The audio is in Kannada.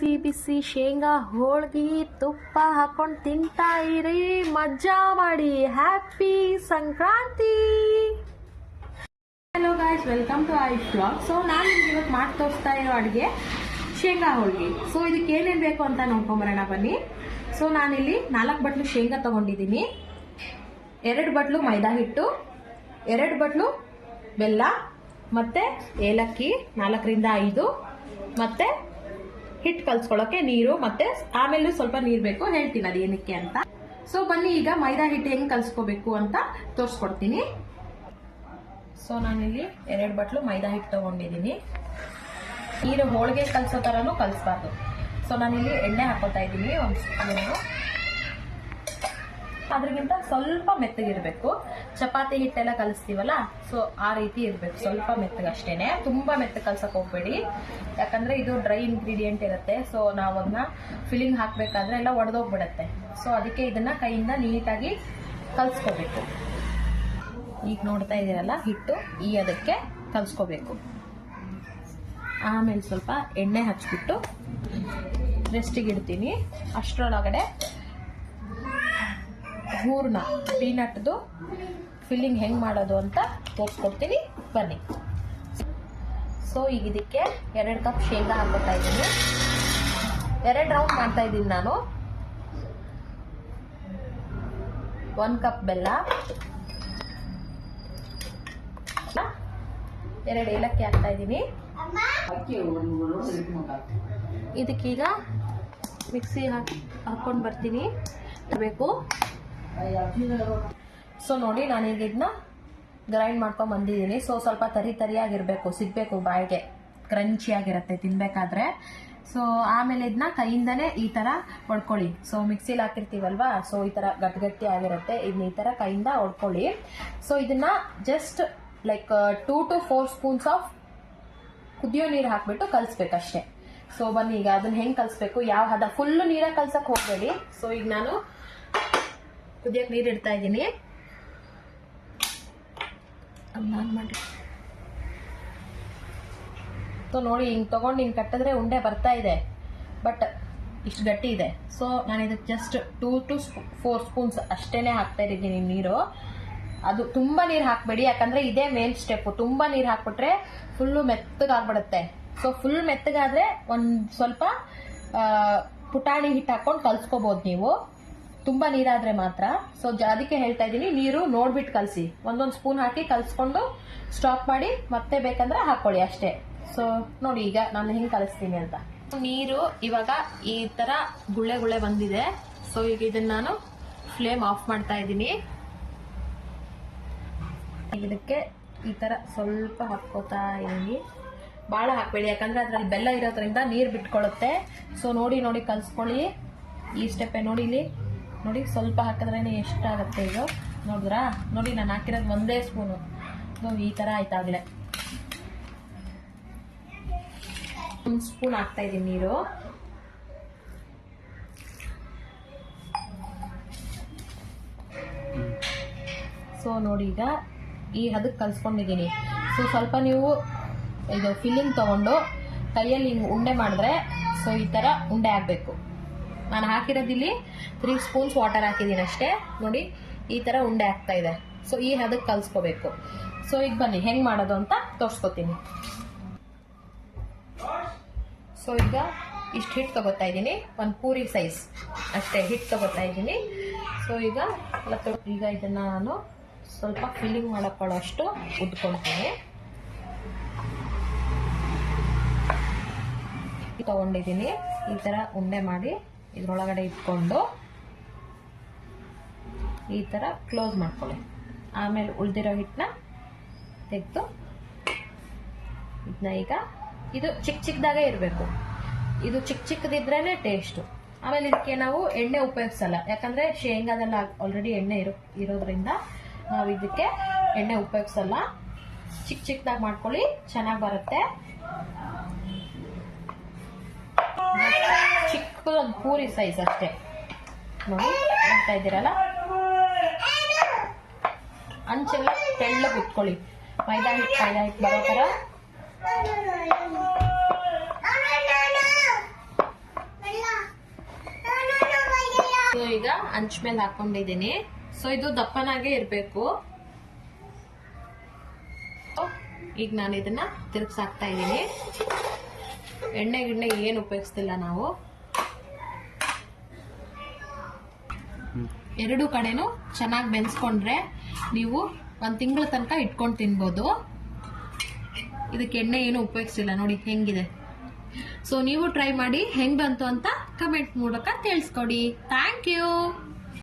ಬಿಸಿ ಬಿಸಿ ಶೇಂಗಾ ಹೋಳ್ಗಿ ತುಪ್ಪ ಹಾಕೊಂಡು ತಿಂತಾ ಇರಿ, ಮಜಾ ಮಾಡಿ. Happy Sankranti. Hello guys, welcome to I vlog. So ನಾನು ನಿಮ್ಗೆ ಇವತ್ತು ಮಾಡಿ ತೋರಿಸ್ತಾ ಇರೋ ಅಡುಗೆ ಶೇಂಗಾ ಹೋಳ್ಗಿ. ಸೊ ಇದಕ್ಕೆ ಏನೇನು ಬೇಕು ಅಂತ ನೋಡ್ಕೊಂಬರೋಣ ಬನ್ನಿ. ಸೊ ನಾನಿಲ್ಲಿ 4 ಬಟ್ಲು ಶೇಂಗಾ ತಗೊಂಡಿದ್ದೀನಿ, 2 ಬಟ್ಲು ಮೈದಾ ಹಿಟ್ಟು, 2 ಬಟ್ಲು ಬೆಲ್ಲ, ಮತ್ತೆ ಏಲಕ್ಕಿ 4ರಿಂದ 5, ಮತ್ತೆ ಹಿಟ್ಟು ಕಲ್ಸ್ಕೊಳ್ಳೋಕೆ ನೀರು, ಮತ್ತೆ ಆಮೇಲೆ ಸ್ವಲ್ಪ ನೀರು ಬೇಕು, ಹೇಳ್ತೀನಿ ಅದು ಏನಕ್ಕೆ ಅಂತ. ಸೊ ಬನ್ನಿ ಈಗ ಮೈದಾ ಹಿಟ್ಟು ಹೆಂಗೆ ಕಲ್ಸ್ಕೋಬೇಕು ಅಂತ ತೋರಿಸ್ಕೊಡ್ತೀನಿ. ಸೊ ನಾನಿಲ್ಲಿ 2 ಬಟ್ಲು ಮೈದಾ ಹಿಟ್ಟು ತಗೊಂಡಿದ್ದೀನಿ. ನೀರು ಹೋಳಿಗೆ ಕಲ್ಸೋ ಥರನೂ ಕಲಿಸ್ಬಾರ್ದು. ಸೊ ನಾನಿಲ್ಲಿ ಎಣ್ಣೆ ಹಾಕೋತಾ ಇದ್ದೀನಿ, 1 ಸ್ಪೂನು. ಅದ್ರಿಗಿಂತ ಸ್ವಲ್ಪ ಮೆತ್ತಗಿರ್ಬೇಕು. ಚಪಾತಿ ಹಿಟ್ಟೆಲ್ಲ ಕಲಿಸ್ತೀವಲ್ಲ, ಸೊ ಆ ರೀತಿ ಇರಬೇಕು, ಸ್ವಲ್ಪ ಮೆತ್ತಗಷ್ಟೇನೆ. ತುಂಬಾ ಮೆತ್ತಗೆ ಕಲ್ಸಕ್ ಹೋಗ್ಬೇಡಿ, ಯಾಕಂದ್ರೆ ಇದು ಡ್ರೈ ಇಂಗ್ರೀಡಿಯೆಂಟ್ ಇರುತ್ತೆ. ಸೊ ನಾವು ಅದನ್ನ ಫಿಲ್ಲಿಂಗ್ ಹಾಕ್ಬೇಕಾದ್ರೆ ಎಲ್ಲ ಒಡೆದೋಗ್ಬಿಡತ್ತೆ. ಸೊ ಅದಕ್ಕೆ ಇದನ್ನ ಕೈಯಿಂದ ನೀಟಾಗಿ ಕಲ್ಸ್ಕೋಬೇಕು. ಈಗ ನೋಡ್ತಾ ಇದೀರಲ್ಲ, ಹಿಟ್ಟು ಈ ಅದಕ್ಕೆ ಕಲ್ಸ್ಕೋಬೇಕು. ಆಮೇಲೆ ಸ್ವಲ್ಪ ಎಣ್ಣೆ ಹಚ್ಬಿಟ್ಟು ರೆಸ್ಟಿಗೆ ಇಡ್ತೀನಿ. ಅಷ್ಟರೊಳಗಡೆ ಹೂರ್ಣ ಪೀನಟ್ದು ಫಿಲ್ಲಿಂಗ್ ಹೆಂಗೆ ಮಾಡೋದು ಅಂತ ತೋರಿಸ್ಕೊಡ್ತೀನಿ ಬನ್ನಿ. ಸೊ ಈಗ ಇದಕ್ಕೆ 2 ಕಪ್ ಶೇಂಗಾ ಹಾಕೋತಾ ಇದ್ದೀನಿ. 2 ರೌಂಡ್ ಮಾಡ್ತಾ ಇದ್ದೀನಿ ನಾನು. 1 ಕಪ್ ಬೆಲ್ಲ, 2 ಏಲಕ್ಕಿ ಹಾಕ್ತಾ ಇದ್ದೀನಿ. ಇದಕ್ಕೀಗ ಮಿಕ್ಸಿ ಹಾಕೊಂಡು ಬರ್ತೀನಿ ಬೇಕು. ಸೊ ನೋಡಿ, ನಾನೀಗ ಇದನ್ನ ಗ್ರೈಂಡ್ ಮಾಡ್ಕೊಂಡು ಬಂದಿದ್ದೀನಿ. ಸೊ ಸ್ವಲ್ಪ ತರಿಯಾಗಿರ್ಬೇಕು, ಸಿಗ್ಬೇಕು ಬಾಯಿಗೆ, ಕ್ರಂಚಿ ಆಗಿರುತ್ತೆ ತಿನ್ಬೇಕಾದ್ರೆ. ಸೊ ಆಮೇಲೆ ಇದನ್ನ ಕೈಯಿಂದನೇ ಈ ತರ ಹೊಡ್ಕೊಳ್ಳಿ. ಸೊ ಮಿಕ್ಸಿಲಿ ಹಾಕಿರ್ತೀವಲ್ವಾ, ಸೊ ಈ ತರ ಗಟ್ಟಿ ಆಗಿರುತ್ತೆ, ಇದನ್ನ ಈ ತರ ಕೈಯಿಂದ ಹೊಡ್ಕೊಳ್ಳಿ. ಸೊ ಇದನ್ನ just like 2 to 4 spoons of ಕುದಿಯೋ ನೀರು ಹಾಕ್ಬಿಟ್ಟು ಕಲ್ಸ್ಬೇಕಷ್ಟೇ. ಸೊ ಬನ್ನಿ ಈಗ ಅದನ್ನ ಹೆಂಗ್ ಕಲ್ಸ್ಬೇಕು, ಯಾವ ಹದ, ಫುಲ್ಲು ನೀರಾಗಿ ಕಲ್ಸಕ್ ಹೋಗ್ಬೇಡಿ. ಸೊ ಈಗ ನಾನು ಕುದಿಯಕ್ಕೆ ನೀರು ಇಡ್ತಾ ಇದ್ದೀನಿ. ಮಾಡಿ ಸೊ ನೋಡಿ, ಹಿಂಗೆ ತಗೊಂಡು ಹಿಂಗೆ ಕಟ್ಟಿದ್ರೆ ಉಂಡೆ ಬರ್ತಾ ಇದೆ, ಬಟ್ ಇಷ್ಟು ಗಟ್ಟಿ ಇದೆ. ಸೊ ನಾನು ಇದಕ್ಕೆ ಜಸ್ಟ್ 2 to 4 ಸ್ಪೂನ್ಸ್ ಅಷ್ಟೇನೆ ಹಾಕ್ತಾ ಇದ್ದೀನಿ ನೀರು. ಅದು ತುಂಬಾ ನೀರು ಹಾಕ್ಬೇಡಿ, ಯಾಕಂದ್ರೆ ಇದೇ ಮೇನ್ ಸ್ಟೆಪ್. ತುಂಬಾ ನೀರು ಹಾಕ್ಬಿಟ್ರೆ ಫುಲ್ಲು ಮೆತ್ತಗಾಗ್ಬಿಡುತ್ತೆ. ಸೊ ಫುಲ್ ಮೆತ್ತಗಾದ್ರೆ ಒಂದು ಸ್ವಲ್ಪ ಪುಟಾಣಿ ಹಿಟ್ಟು ಹಾಕೊಂಡು ಕಲ್ಸ್ಕೋಬಹುದು ನೀವು, ತುಂಬಾ ನೀರಾದ್ರೆ ಮಾತ್ರ. ಸೊ ಅದಕ್ಕೆ ಹೇಳ್ತಾ ಇದ್ದೀನಿ, ನೀರು ನೋಡ್ಬಿಟ್ಟು ಕಲಸಿ. 1 ಸ್ಪೂನ್ ಹಾಕಿ ಕಲ್ಸ್ಕೊಂಡು ಸ್ಟಾಪ್ ಮಾಡಿ, ಮತ್ತೆ ಬೇಕಂದ್ರೆ ಹಾಕೊಳ್ಳಿ ಅಷ್ಟೇ. ಸೊ ನೋಡಿ ಈಗ ನಾನು ಹೆಂಗೆ ಕಲಿಸ್ತೀನಿ ಅಂತ. ನೀರು ಇವಾಗ ಈ ತರ ಗುಳ್ಳೆ ಗುಳ್ಳೆ ಬಂದಿದೆ. ಸೊ ಈಗ ಇದನ್ನ ನಾನು ಫ್ಲೇಮ್ ಆಫ್ ಮಾಡ್ತಾ ಇದ್ದೀನಿ. ಇದಕ್ಕೆ ಈ ತರ ಸ್ವಲ್ಪ ಹಾಕೋತಾ ಇದ್ದೀನಿ, ಭಾಳ ಹಾಕ್ಬೇಡಿ, ಯಾಕಂದ್ರೆ ಅದ್ರಲ್ಲಿ ಬೆಲ್ಲ ಇರೋದ್ರಿಂದ ನೀರು ಬಿಟ್ಕೊಳ್ಳುತ್ತೆ. ಸೊ ನೋಡಿ ನೋಡಿ ಕಲ್ಸ್ಕೊಳ್ಳಿ. ಈ ಸ್ಟೆಪ್ಪೆ ನೋಡಿ, ಇಲ್ಲಿ ನೋಡಿ, ಸ್ವಲ್ಪ ಹಾಕಿದ್ರೇನೆ ಎಷ್ಟಾಗತ್ತೆ ಇದು, ನೋಡಿದ್ರಾ? ನೋಡಿ ನಾನು ಹಾಕಿರೋದು 1 ಸ್ಪೂನು. ಈ ತರ ಆಯ್ತಾಗ್ಲೆ 1 ಸ್ಪೂನ್ ಹಾಕ್ತಾ ಇದ್ದೀನಿ ನೀರು. ಸೊ ನೋಡಿ ಈಗ ಈ ಹದಕ್ಕೆ ಕಲ್ಸ್ಕೊಂಡಿದ್ದೀನಿ. ಸೊ ಸ್ವಲ್ಪ ನೀವು ಇದು ಫಿಲ್ಲಿಂಗ್ ತಗೊಂಡು ಕೈಯಲ್ಲಿ ಹಿಂಗೆ ಉಂಡೆ ಮಾಡಿದ್ರೆ, ಸೊ ಈ ತರ ಉಂಡೆ ಆಗಬೇಕು. ನಾನು ಹಾಕಿರೋದಿಲ್ಲಿ 3 ಸ್ಪೂನ್ಸ್ ವಾಟರ್ ಹಾಕಿದ್ದೀನಿ ಅಷ್ಟೇ. ನೋಡಿ ಈ ತರ ಉಂಡೆ ಆಗ್ತಾ ಇದೆ. ಸೊ ಈ ಹದಕ್ಕೆ ಕಲ್ಸ್ಕೋಬೇಕು. ಸೊ ಈಗ ಬನ್ನಿ ಹೆಂಗ್ ಮಾಡೋದು ಅಂತ ತೋರಿಸ್ಕೊತೀನಿ. ಸೊ ಈಗ ಇಷ್ಟು ಹಿಟ್ಟು ತಗೋತಾ ಇದ್ದೀನಿ, 1 ಪೂರಿ ಸೈಜ್ ಅಷ್ಟೇ ಹಿಟ್ಟು ತಗೋತಾ ಇದ್ದೀನಿ. ಸೊ ಈಗ ಇದನ್ನ ನಾನು ಸ್ವಲ್ಪ ಫಿಲ್ಲಿಂಗ್ ಮಾಡ್ಕೊಳ್ಳೋ ಅಷ್ಟು ಉದ್ಕೊಳ್ತೀನಿ. ತಗೊಂಡಿದ್ದೀನಿ, ಈ ತರ ಉಂಡೆ ಮಾಡಿ ಇದ್ರೊಳಗಡೆ ಇಟ್ಕೊಂಡು ಈ ತರ ಕ್ಲೋಸ್ ಮಾಡ್ಕೊಳ್ಳಿ. ಆಮೇಲೆ ಉಳಿದಿರೋ ಹಿಟ್ಟನ್ನ ತೆಗೆದು ಇದನ್ನ ಈಗ ಇದು ಚಿಕ್ಕದಾಗೆ ಇರಬೇಕು. ಇದು ಚಿಕ್ಕದಿದ್ರೇನೆ ಟೇಸ್ಟು. ಆಮೇಲೆ ಇದಕ್ಕೆ ನಾವು ಎಣ್ಣೆ ಉಪಯೋಗಿಸಲ್ಲ, ಯಾಕಂದ್ರೆ ಶೇಂಗಾದೆಲ್ಲ ಆಲ್ರೆಡಿ ಎಣ್ಣೆ ಇರೋದ್ರಿಂದ ನಾವು ಇದಕ್ಕೆ ಎಣ್ಣೆ ಉಪಯೋಗಿಸಲ್ಲ. ಚಿಕ್ಕದಾಗಿ ಮಾಡ್ಕೊಳ್ಳಿ, ಚೆನ್ನಾಗಿ ಬರುತ್ತೆ. ಚಿಕ್ಕದೊಂದು ಪೂರಿ ಸೈಜ್ ಅಷ್ಟೇ. ನೋಡಿ ಮಾಡ್ತಾ ಇದ್ದೀರಲ್ಲ, ಅಂಚೆಲ್ಲ ತೆಳ್ಳಗೆ ಇಟ್ಕೊಳ್ಳಿ. ಮೈದಾ ಹಿಟ್ಟು ಬರೋ ಥರ ಈಗ ಹಂಚ್ ಮೇಲೆ ಹಾಕೊಂಡಿದ್ದೀನಿ. ಸೊ ಇದು ದಪ್ಪನಾಗೆ ಇರಬೇಕು. ಈಗ ನಾನು ಇದನ್ನ ತಿರುಗಿಸಾಕ್ತಾ ಇದ್ದೀನಿ. ಎಣ್ಣೆ ಗಿಣ್ಣೆ ಏನು ಉಪಯೋಗಿಸ್ತಿಲ್ಲ ನಾವು. ಎರಡು ಕಡೆನೂ ಚೆನ್ನಾಗಿ ಬೆನ್ಸ್ಕೊಂಡ್ರೆ ನೀವು 1 ತಿಂಗಳ ತನಕ ಇಟ್ಕೊಂಡು ತಿನ್ಬೋದು. ಇದಕ್ಕೆ ಎಣ್ಣೆ ಏನು ಉಪಯೋಗಿಸಿಲ್ಲ ನೋಡಿ ಹೆಂಗಿದೆ. ಸೊ ನೀವು ಟ್ರೈ ಮಾಡಿ, ಹೆಂಗ್ ಬಂತು ಅಂತ ಕಮೆಂಟ್ ಮೂಲಕ ತಿಳಿಸ್ಕೊಡಿ. Thank you.